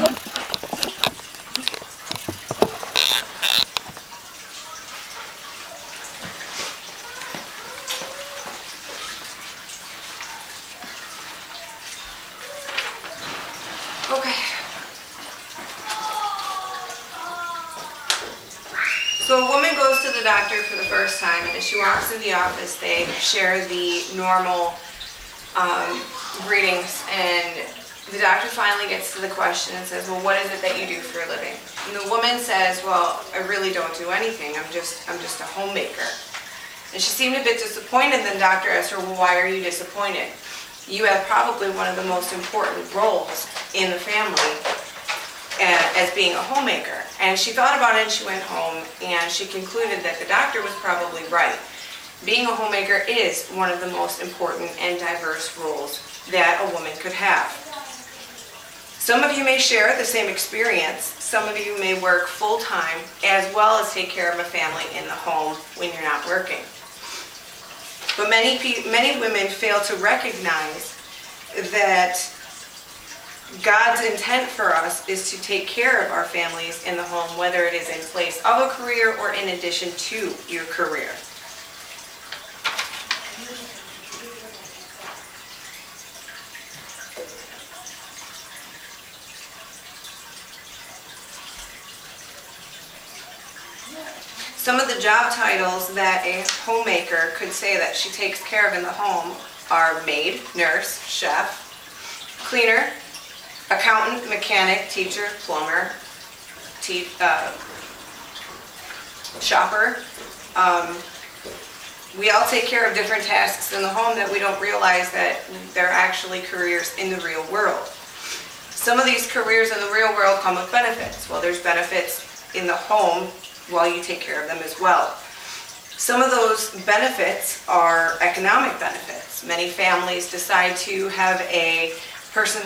Okay. So a woman goes to the doctor for the first time, and as she walks in the office, they share the normal greetings, and the doctor finally gets to the question and says, well, what is it that you do for a living? And the woman says, well, I really don't do anything. I'm just a homemaker. And she seemed a bit disappointed, and the doctor asked her, well, why are you disappointed? You have probably one of the most important roles in the family as being a homemaker. And she thought about it, and she went home, and she concluded that the doctor was probably right. Being a homemaker is one of the most important and diverse roles that a woman could have. Some of you may share the same experience. Some of you may work full-time as well as take care of a family in the home when you're not working. But many women fail to recognize that God's intent for us is to take care of our families in the home, whether it is in place of a career or in addition to your career. Some of the job titles that a homemaker could say that she takes care of in the home are maid, nurse, chef, cleaner, accountant, mechanic, teacher, plumber, shopper. We all take care of different tasks in the home that we don't realize that they're actually careers in the real world. Some of these careers in the real world come with benefits. Well, there's benefits in the home while you take care of them as well. Some of those benefits are economic benefits. Many families decide to have a person,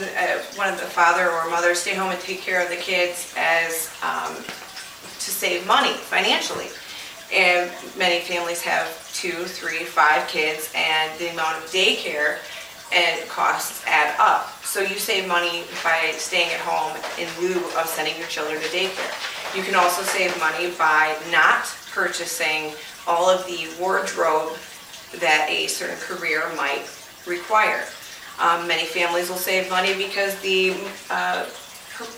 one of the father or mother, stay home and take care of the kids as to save money financially. And many families have 2, 3, 5 kids, and the amount of daycare and costs add up. So you save money by staying at home in lieu of sending your children to daycare. You can also save money by not purchasing all of the wardrobe that a certain career might require. Many families will save money because the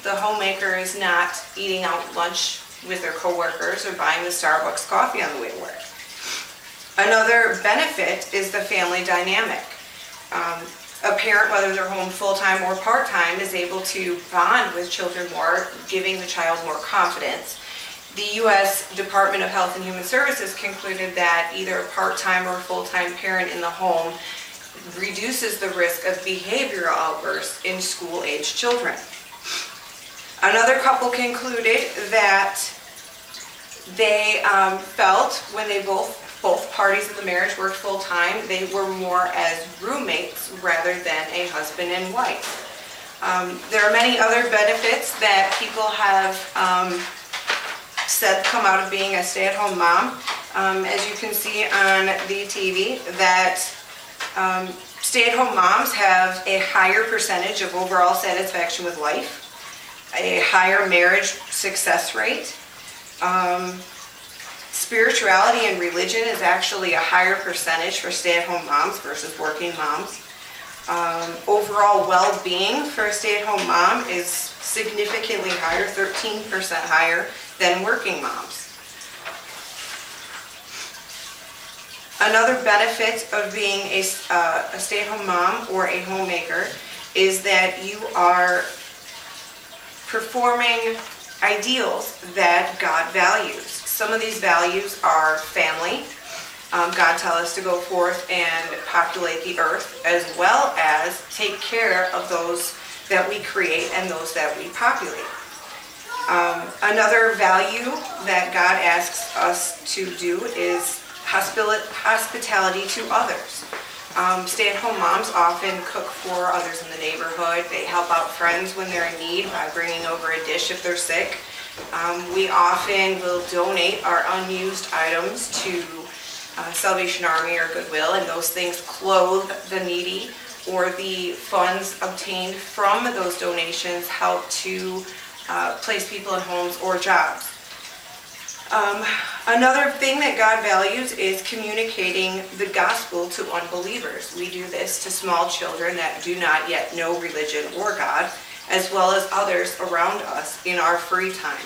homemaker is not eating out lunch with their coworkers or buying the Starbucks coffee on the way to work. Another benefit is the family dynamic. A parent, whether they're home full-time or part-time, is able to bond with children more, giving the child more confidence. The U.S. Department of Health and Human Services concluded that either a part-time or full-time parent in the home reduces the risk of behavioral outbursts in school-aged children. Another couple concluded that they felt when they both parties of the marriage worked full-time, they were more as roommates rather than a husband and wife. There are many other benefits that people have said come out of being a stay-at-home mom. As you can see on the TV, that stay-at-home moms have a higher percentage of overall satisfaction with life, a higher marriage success rate. Spirituality and religion is actually a higher percentage for stay-at-home moms versus working moms. Overall well-being for a stay-at-home mom is significantly higher, 13% higher than working moms. Another benefit of being a stay-at-home mom or a homemaker is that you are performing ideals that God values. Some of these values are family. God tells us to go forth and populate the earth, as well as take care of those that we create and those that we populate. Another value that God asks us to do is hospitality to others. Stay-at-home moms often cook for others in the neighborhood. They help out friends when they're in need by bringing over a dish if they're sick. We often will donate our unused items to Salvation Army or Goodwill, and those things clothe the needy or the funds obtained from those donations help to place people in homes or jobs. Another thing that God values is communicating the gospel to unbelievers. We do this to small children that do not yet know religion or God, as well as others around us in our free time.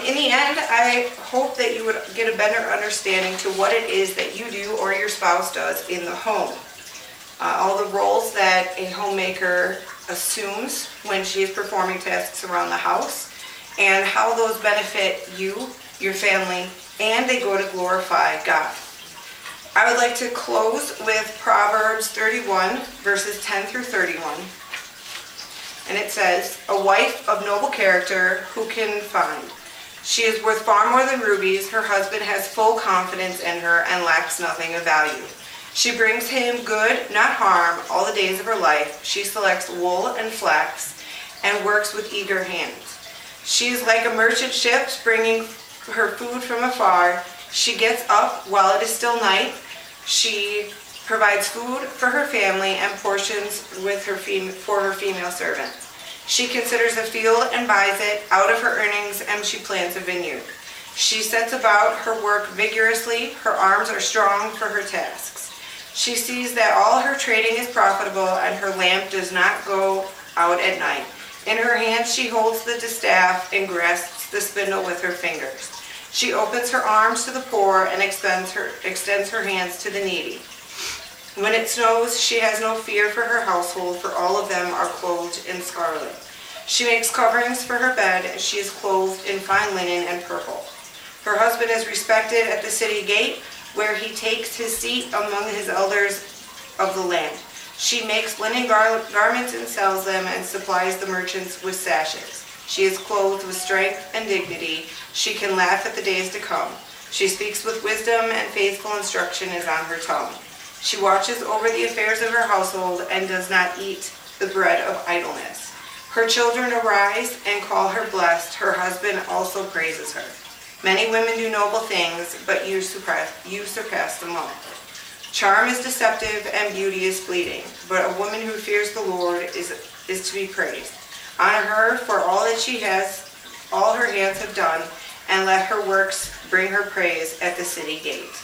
In the end, I hope that you would get a better understanding to what it is that you do or your spouse does in the home. All the roles that a homemaker assumes when she is performing tasks around the house, and how those benefit you, your family, and they go to glorify God. I would like to close with Proverbs 31, verses 10 through 31. And it says, "A wife of noble character who can find? She is worth far more than rubies. Her husband has full confidence in her and lacks nothing of value. She brings him good, not harm, all the days of her life. She selects wool and flax and works with eager hands. She is like a merchant ship bringing her food from afar. She gets up while it is still night. She provides food for her family and portions for her female servants. She considers a field and buys it out of her earnings, and she plants a vineyard. She sets about her work vigorously. Her arms are strong for her tasks. She sees that all her trading is profitable, and her lamp does not go out at night. In her hands she holds the distaff and grasps the spindle with her fingers. She opens her arms to the poor and extends her hands to the needy. When it snows, she has no fear for her household, for all of them are clothed in scarlet. She makes coverings for her bed, and she is clothed in fine linen and purple. Her husband is respected at the city gate, where he takes his seat among his elders of the land. She makes linen garments and sells them, and supplies the merchants with sashes. She is clothed with strength and dignity. She can laugh at the days to come. She speaks with wisdom, and faithful instruction is on her tongue. She watches over the affairs of her household and does not eat the bread of idleness. Her children arise and call her blessed. Her husband also praises her. Many women do noble things, but you surpass them all. Charm is deceptive and beauty is fleeting, but a woman who fears the Lord is to be praised. Honor her for all that she has, all her hands have done, and let her works bring her praise at the city gate."